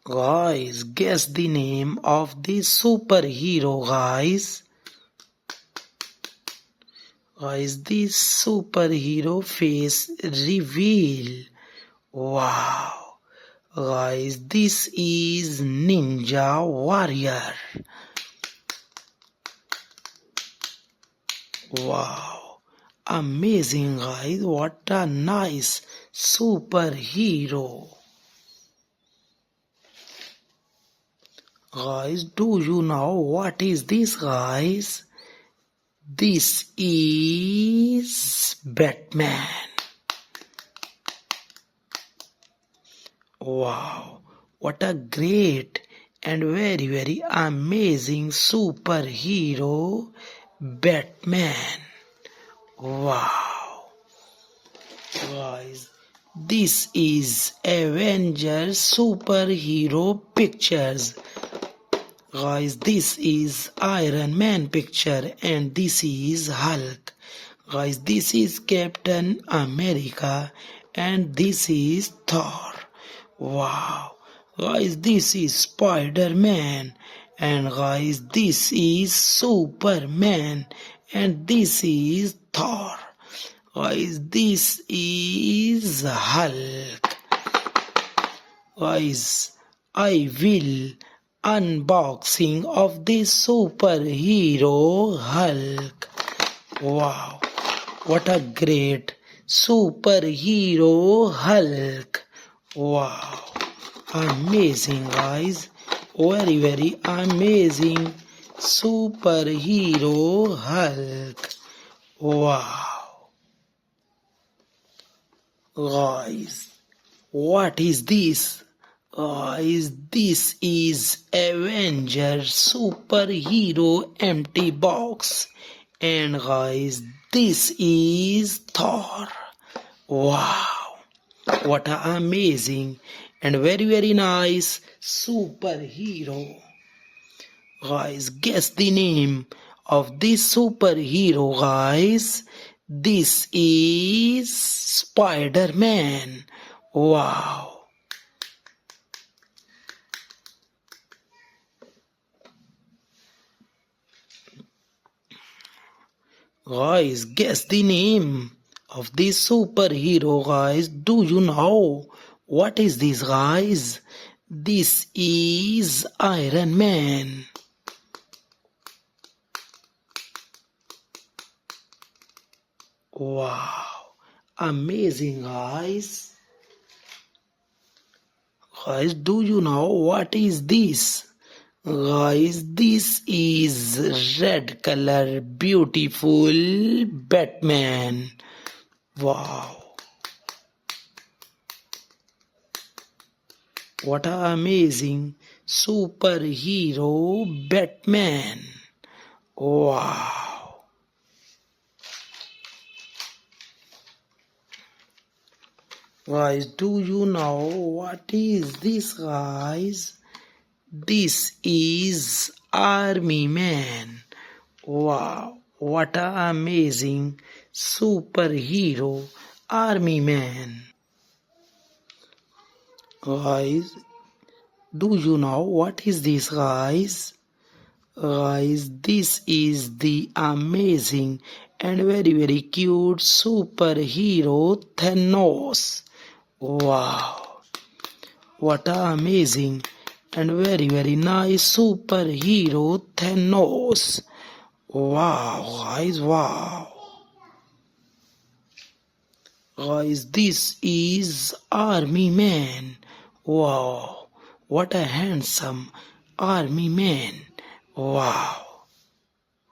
Guys, guess the name of this superhero, guys. Guys, this superhero face reveal. Wow. Guys, this is Ninja Warrior. Wow. Amazing, guys. What a nice superhero. Guys, do you know what is this, guys? This is Batman. Wow, what a great and very amazing superhero, Batman. Wow. Guys, this is Avengers superhero pictures. Guys, this is Ironman picture and this is Hulk. Guys, this is Captain America and this is Thor. Wow. Guys, this is Spiderman and guys, this is Superman and this is Thor. Guys, this is Hulk. Guys, I will unboxing of this superhero Hulk. Wow, what a great superhero Hulk. Wow, amazing, guys. Very amazing superhero Hulk. Wow. Guys, what is this? Guys, this is Avengers superhero empty box. And guys, this is Thor. Wow, what an amazing and very nice superhero. Guys, guess the name of this superhero, guys. This is Spiderman. Wow. Guys, guess the name of this superhero, guys. Do you know what is this, guys? This is Iron Man. Wow, amazing, guys. Guys, do you know what is this? Guys, this is red color beautiful Batman. Wow. What an amazing superhero Batman. Wow. Guys, do you know what is this, guys? This is Army Man. Wow, what an amazing superhero Army Man. Guys, do you know what is this, guys? Guys, this is the amazing and very cute superhero Thanos. Wow, what an amazing and very nice superhero Tanos. Wow, guys, wow. Guys, this is Army Man. Wow, what a handsome Army Man. Wow.